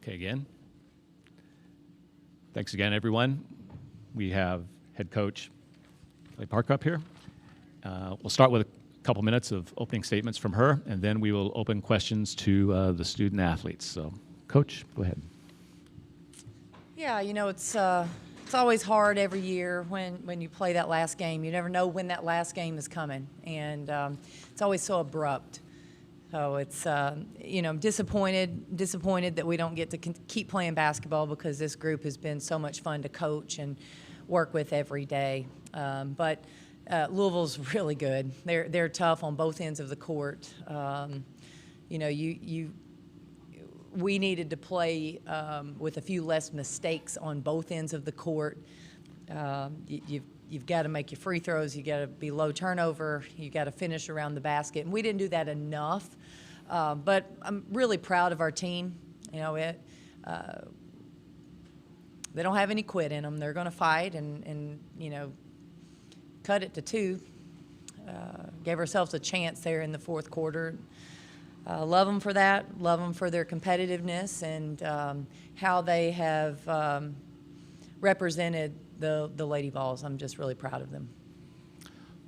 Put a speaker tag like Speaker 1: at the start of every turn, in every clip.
Speaker 1: Okay, again. Thanks again, everyone. We have head coach Kelly Parker up here. We'll start with a couple minutes of opening statements from her, and then we will open questions to the student athletes. So, Coach, go ahead.
Speaker 2: Yeah, you know, it's always hard every year when you play that last game. You never know when that last game is coming, and it's always so abrupt. So it's, you know, disappointed that we don't get to keep playing basketball because this group has been so much fun to coach and work with every day. But Louisville's really good. They're tough on both ends of the court. You know, we needed to play with a few less mistakes on both ends of the court. You've got to make your free throws. You got to be low turnover. You got to finish around the basket, and we didn't do that enough. But I'm really proud of our team. You know, they don't have any quit in them. They're going to fight and you know, cut it to 2. Gave ourselves a chance there in the fourth quarter. Love them for that. Love them for their competitiveness and how they have represented the Lady Vols. I'm just really proud of them.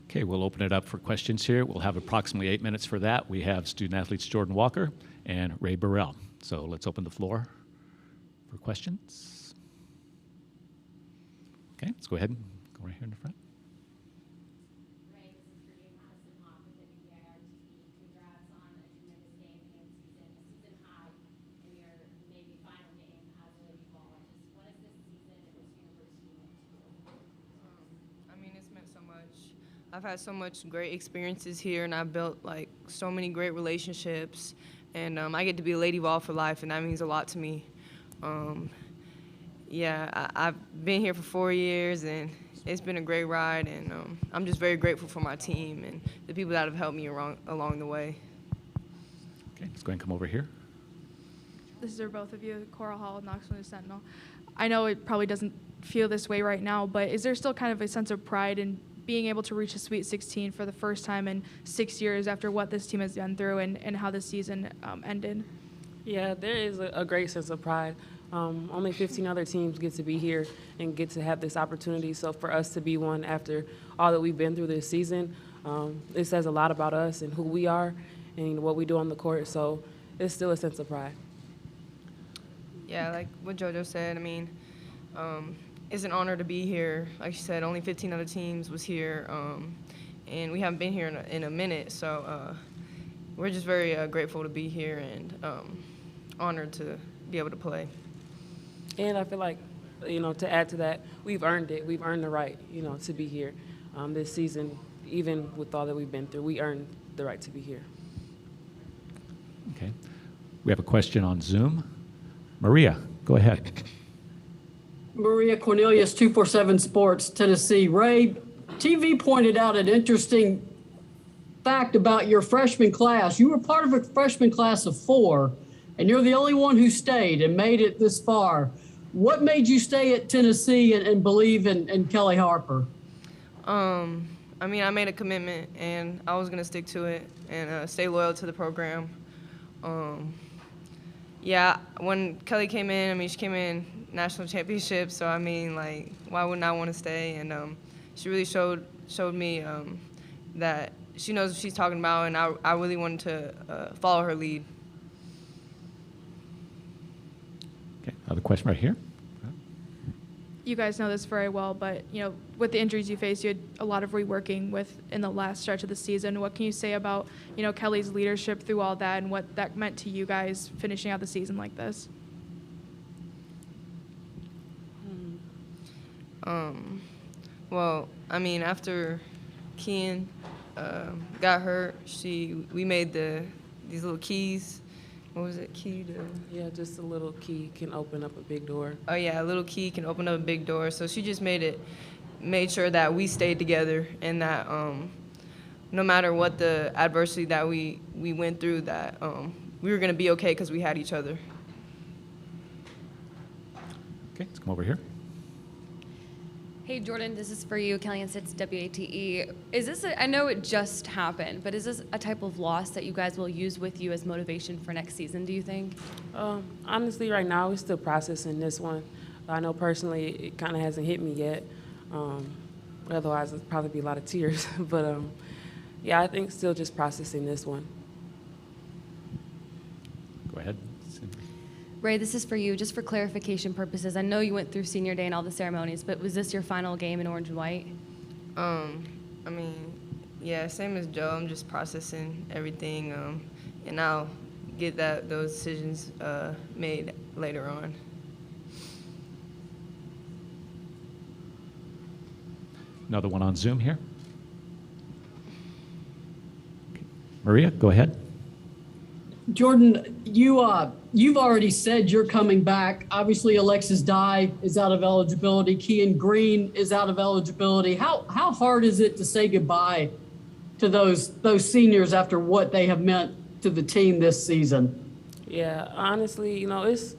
Speaker 1: Okay, we'll open it up for questions here. We'll have approximately 8 minutes for that. We have student athletes Jordan Walker and Ray Burrell. So let's open the floor for questions. Okay, let's go ahead and go right here in the front.
Speaker 3: I've had so much great experiences here, and I've built like so many great relationships, and I get to be a Lady Vol for life, and that means a lot to me. Yeah, I've been here for 4 years, and it's been a great ride, and I'm just very grateful for my team and the people that have helped me along the way.
Speaker 1: Okay, let's go ahead and come over here.
Speaker 4: This is for both of you, Coral Hall, Knoxville News Sentinel. I know it probably doesn't feel this way right now, but is there still kind of a sense of pride in being able to reach a Sweet 16 for the first time in 6 years after what this team has been through and how this season ended?
Speaker 5: Yeah, there is a great sense of pride. Only 15 other teams get to be here and get to have this opportunity. So for us to be one after all that we've been through this season, it says a lot about us and who we are and what we do on the court. So it's still a sense of pride.
Speaker 3: Yeah, like what JoJo said, I mean, it's an honor to be here. Like she said, only 15 other teams was here, and we haven't been here in a minute. So we're just very grateful to be here and honored to be able to play.
Speaker 5: And I feel like, you know, to add to that, we've earned it. We've earned the right, you know, to be here this season. Even with all that we've been through, we earned the right to be here.
Speaker 1: Okay. We have a question on Zoom. Maria, go ahead.
Speaker 6: Maria Cornelius, 247 Sports, Tennessee. Ray, TV pointed out an interesting fact about your freshman class. You were part of a freshman class of 4, and you're the only one who stayed and made it this far. What made you stay at Tennessee and believe in Kelly Harper?
Speaker 3: I mean, I made a commitment, and I was going to stick to it and stay loyal to the program. Yeah, when Kelly came in, I mean, she came in national championship, so I mean, like, why wouldn't I want to stay? And she really showed me that she knows what she's talking about, and I really wanted to follow her lead.
Speaker 1: Okay, another question right here.
Speaker 4: You guys know this very well, but you know, with the injuries you faced, you had a lot of reworking with in the last stretch of the season. What can you say about, you know, Kelly's leadership through all that and what that meant to you guys finishing out the season like this?
Speaker 3: Well, I mean, after Kean got hurt, we made these little keys. What was it? Key to?
Speaker 5: Yeah, just a little key can open up a big door.
Speaker 3: Oh yeah, a little key can open up a big door. So she just made sure that we stayed together and that no matter what the adversity that we went through, that we were gonna be okay because we had each other.
Speaker 1: Okay, let's come over here.
Speaker 7: Hey Jordan, this is for you. Kellyanne Sitz, WATE. Is this I know it just happened, but is this a type of loss that you guys will use with you as motivation for next season, do you think?
Speaker 5: Honestly, right now, we're still processing this one. I know personally it kind of hasn't hit me yet. Otherwise, it'd probably be a lot of tears. But, yeah, I think still just processing this one.
Speaker 1: Go ahead.
Speaker 7: Ray, this is for you. Just for clarification purposes, I know you went through senior day and all the ceremonies, but was this your final game in orange and white?
Speaker 3: I mean, yeah, same as Joe. I'm just processing everything, and I'll get those decisions made later on.
Speaker 1: Another one on Zoom here. Okay. Maria, go ahead.
Speaker 6: Jordan, you've already said you're coming back. Obviously, Alexis Dye is out of eligibility. Kean Green is out of eligibility. How hard is it to say goodbye to those seniors after what they have meant to the team this season?
Speaker 5: Yeah, honestly, it's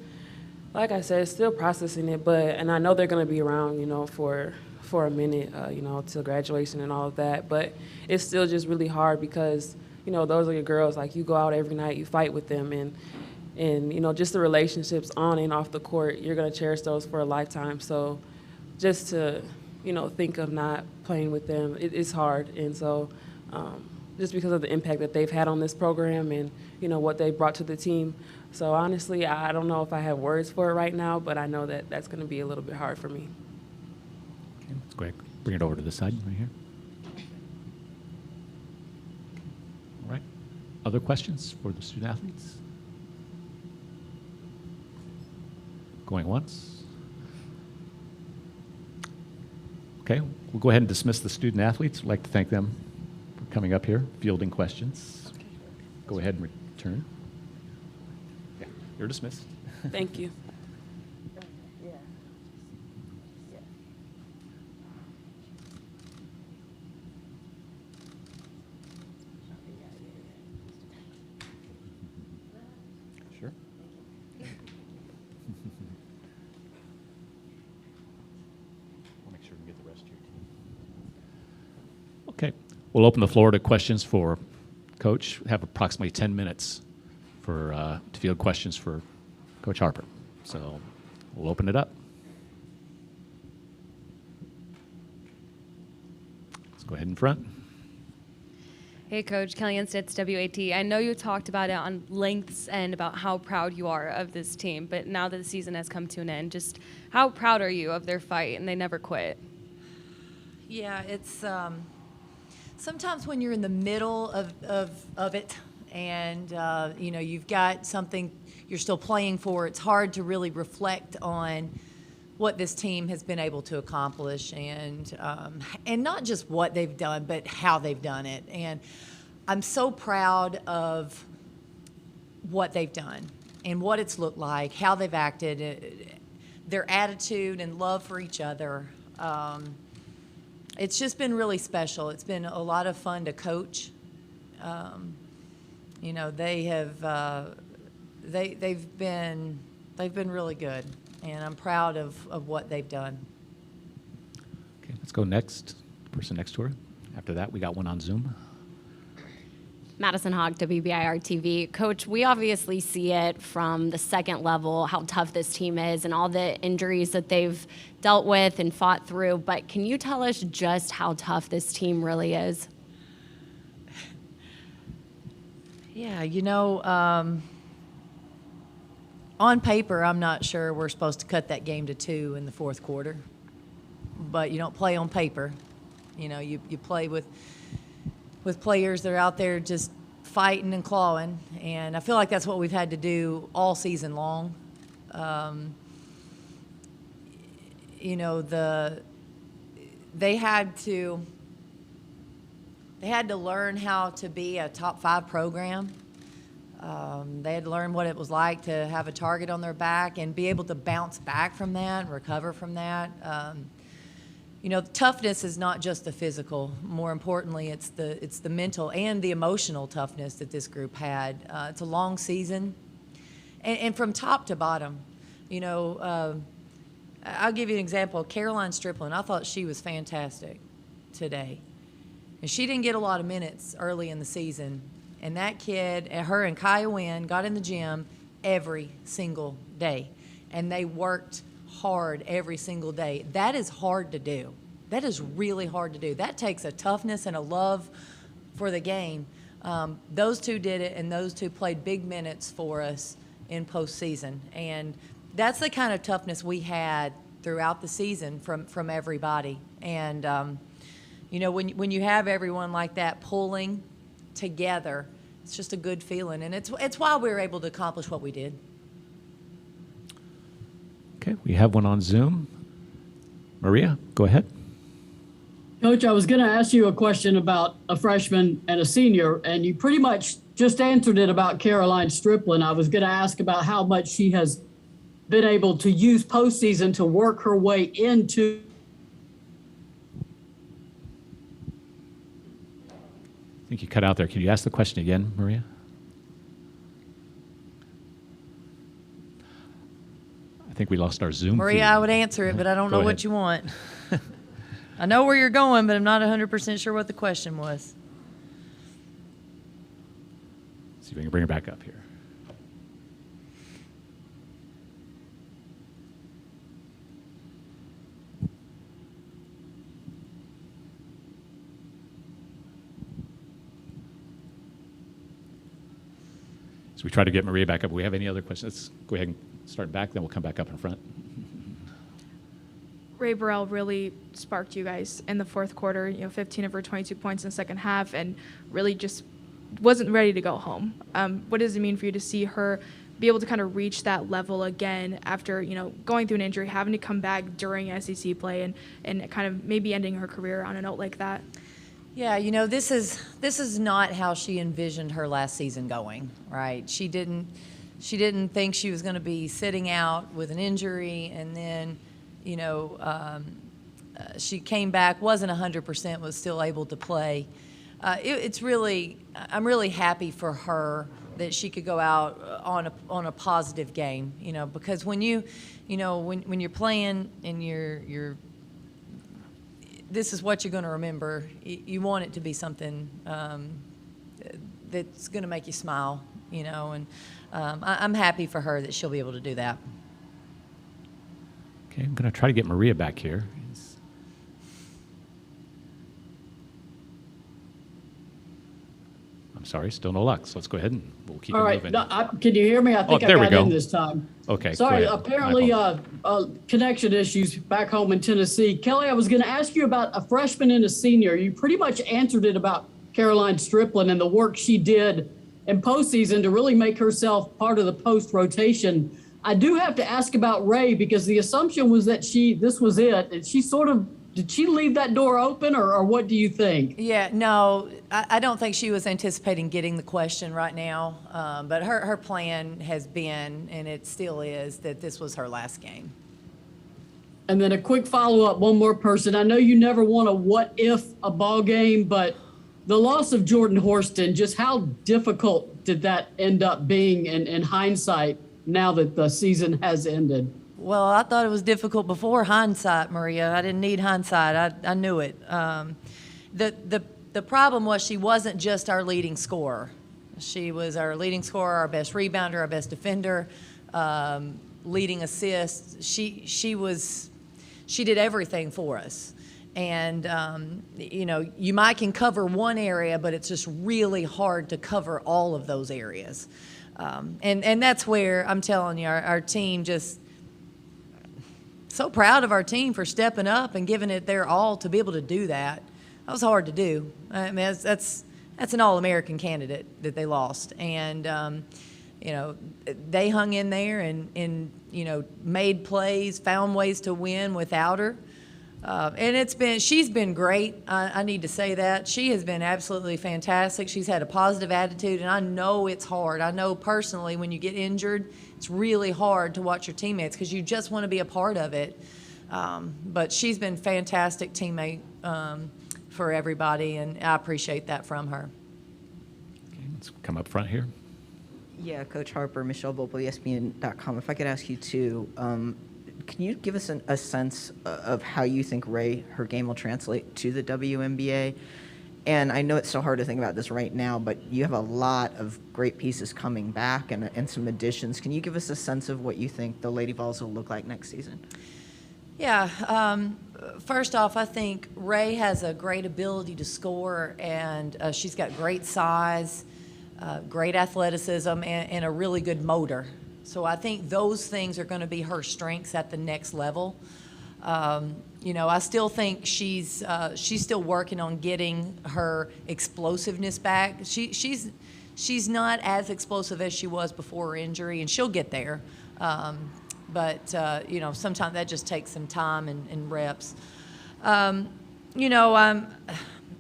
Speaker 5: like I said, still processing it, and I know they're going to be around, for a minute, till graduation and all of that. But it's still just really hard because, those are your girls. Like, you go out every night, you fight with them, and just the relationships on and off the court, you're going to cherish those for a lifetime. So just to, think of not playing with them, it's hard. And so just because of the impact that they've had on this program and, what they brought to the team. So honestly, I don't know if I have words for it right now, but I know that that's going to be a little bit hard for me.
Speaker 1: Okay, let's go ahead. Bring it over to this side right here. All right. Other questions for the student athletes? Going once? Okay, we'll go ahead and dismiss the student athletes. I'd like to thank them for coming up here, fielding questions. Go ahead and return. Yeah, you're dismissed.
Speaker 5: Thank you.
Speaker 1: Sure. We'll make sure we get the rest of your team. Okay, we'll open the floor to questions for Coach. We have approximately 10 minutes to field questions for Coach Harper. So we'll open it up. Let's go ahead in front.
Speaker 7: Hey, Coach. Kellyanne Sitz, WAT. I know you talked about it on lengths and about how proud you are of this team, but now that the season has come to an end, just how proud are you of their fight and they never quit?
Speaker 2: Yeah, it's sometimes when you're in the middle of it and, you've got something you're still playing for, it's hard to really reflect on what this team has been able to accomplish and not just what they've done, but how they've done it. And I'm so proud of what they've done and what it's looked like, how they've acted, their attitude and love for each other. It's just been really special. It's been a lot of fun to coach. They have they've been really good, and I'm proud of what they've done.
Speaker 1: Okay, let's go next. Person next to her. After that, we got one on Zoom.
Speaker 8: Madison Hogg, WBIR TV. Coach, we obviously see it from the second level, how tough this team is and all the injuries that they've dealt with and fought through. But can you tell us just how tough this team really is?
Speaker 2: Yeah, on paper, I'm not sure we're supposed to cut that game to 2 in the fourth quarter. But you don't play on paper. You play with players that are out there just fighting and clawing, and I feel like that's what we've had to do all season long. They had to learn how to be a top 5 program. They had to learn what it was like to have a target on their back and be able to bounce back from that and recover from that. Toughness is not just the physical. More importantly, it's the mental and the emotional toughness that this group had. It's a long season, and from top to bottom. I'll give you an example. Caroline Striplin, I thought she was fantastic today. And she didn't get a lot of minutes early in the season. And that kid, her and Kaya Wynn, got in the gym every single day. And they worked hard every single day. That is hard to do. That is really hard to do. That takes a toughness and a love for the game. Those two did it, and those two played big minutes for us in postseason. And that's the kind of toughness we had throughout the season from everybody. And, when you have everyone like that pulling together, it's just a good feeling. And it's why we were able to accomplish what we did.
Speaker 1: Okay, we have one on Zoom. Maria, go ahead.
Speaker 6: Coach, I was going to ask you a question about a freshman and a senior, and you pretty much just answered it about Caroline Striplin. I was going to ask about how much she has been able to use postseason to work her way into.
Speaker 1: I think you cut out there. Can you ask the question again, Maria? I think we lost our Zoom
Speaker 2: Maria,
Speaker 1: feed.
Speaker 2: I would answer it, but I don't
Speaker 1: Go
Speaker 2: know
Speaker 1: ahead.
Speaker 2: what you want. I know where you're going, but I'm not 100% sure what the question was.
Speaker 1: See if we can bring her back up here. So we try to get Maria back up. Do we have any other questions? Let's go ahead and start back, then we'll come back up in front.
Speaker 4: Ray Burrell really sparked you guys in the fourth quarter, 15 of her 22 points in the second half, and really just wasn't ready to go home. What does it mean for you to see her be able to kind of reach that level again after, going through an injury, having to come back during SEC play and kind of maybe ending her career on a note like that?
Speaker 2: Yeah, this is not how she envisioned her last season going, right? She didn't think she was going to be sitting out with an injury, and then she came back, wasn't 100%, was still able to play. I'm really happy for her that she could go out on a positive game, because when you're playing and this is what you're going to remember. You want it to be something that's going to make you smile, and I'm happy for her that she'll be able to do that.
Speaker 1: Okay, I'm going to try to get Maria back here. I'm sorry, still no luck. So let's go ahead and we'll keep
Speaker 6: All
Speaker 1: it
Speaker 6: right.
Speaker 1: moving.
Speaker 6: No, can you hear me? I think I
Speaker 1: there we
Speaker 6: got
Speaker 1: go.
Speaker 6: in this time.
Speaker 1: Okay,
Speaker 6: Sorry,
Speaker 1: go ahead.
Speaker 6: apparently
Speaker 1: My apologies.
Speaker 6: connection issues back home in Tennessee. Kelly, I was going to ask you about a freshman and a senior. You pretty much answered it about Caroline Striplin and the work she did in postseason to really make herself part of the post rotation. I do have to ask about Ray, because the assumption was that this was it. And did she leave that door open, or what do you think?
Speaker 2: Yeah, no, I don't think she was anticipating getting the question right now, but her plan has been, and it still is, that this was her last game.
Speaker 6: And then a quick follow-up, one more person. I know you never want to what if a ball game, but the loss of Jordan Horston, just how difficult did that end up being in hindsight now that the season has ended?
Speaker 2: Well, I thought it was difficult before hindsight, Maria. I didn't need hindsight. I knew it. The problem was she wasn't just our leading scorer. She was our leading scorer, our best rebounder, our best defender, leading assists. She did everything for us. And, you might can cover one area, but it's just really hard to cover all of those areas. And that's where I'm telling you, our team just so proud of our team for stepping up and giving it their all to be able to do that. That was hard to do. I mean, that's an All-American candidate that they lost. And, they hung in there and made plays, found ways to win without her. And she's been great. I need to say that. She has been absolutely fantastic. She's had a positive attitude, and I know it's hard. I know personally when you get injured, it's really hard to watch your teammates because you just want to be a part of it. But she's been a fantastic teammate for everybody, and I appreciate that from her.
Speaker 1: Okay, let's come up front here.
Speaker 9: Yeah, Coach Harper, Michelle Volpe, ESPN.com. If I could ask you two, can you give us a sense of how you think Ray, her game will translate to the WNBA? And I know it's so hard to think about this right now, but you have a lot of great pieces coming back and some additions. Can you give us a sense of what you think the Lady Vols will look like next season?
Speaker 2: Yeah. First off, I think Ray has a great ability to score, and she's got great size, great athleticism, and a really good motor. So I think those things are going to be her strengths at the next level. I still think she's still working on getting her explosiveness back. She's not as explosive as she was before her injury, and she'll get there. But sometimes that just takes some time and reps.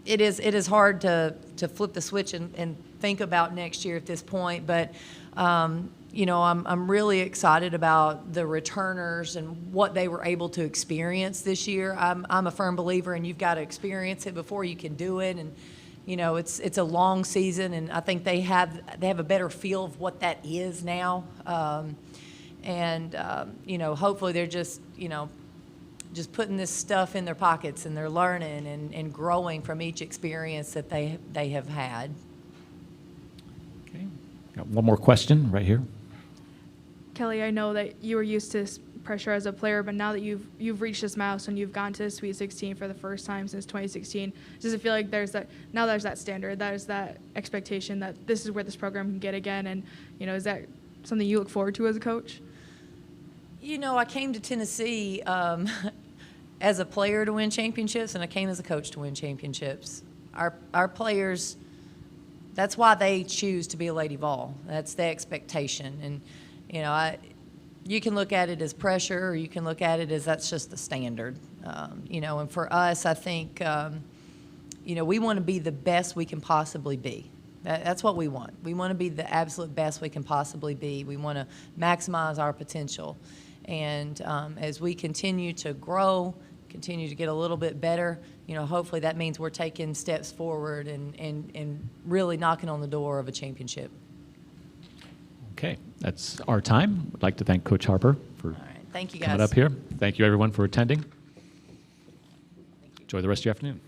Speaker 2: It is hard to flip the switch and think about next year at this point, but I'm really excited about the returners and what they were able to experience this year. I'm a firm believer in you've got to experience it before you can do it, and it's a long season, and I think they have a better feel of what that is now. Hopefully they're just putting this stuff in their pockets, and they're learning and growing from each experience that they have had.
Speaker 1: Okay. Got one more question right here.
Speaker 4: Kelly, I know that you were used to pressure as a player, but now that you've reached this milestone, you've gone to the Sweet 16 for the first time since 2016. Does it feel like there's that standard, there's that expectation that this is where this program can get again, and is that something you look forward to as a coach?
Speaker 2: I came to Tennessee as a player to win championships, and I came as a coach to win championships. Our players, that's why they choose to be a Lady Vol. That's the expectation, and you can look at it as pressure, or you can look at it as that's just the standard. And for us, I think we want to be the best we can possibly be. That's what we want. We want to be the absolute best we can possibly be. We want to maximize our potential. And as we continue to grow, continue to get a little bit better, hopefully that means we're taking steps forward and really knocking on the door of a championship.
Speaker 1: Okay, that's our time. I'd like to thank Coach Harper for
Speaker 2: Thank you, guys.
Speaker 1: coming up here. Thank you, everyone, for attending. Enjoy the rest of your afternoon.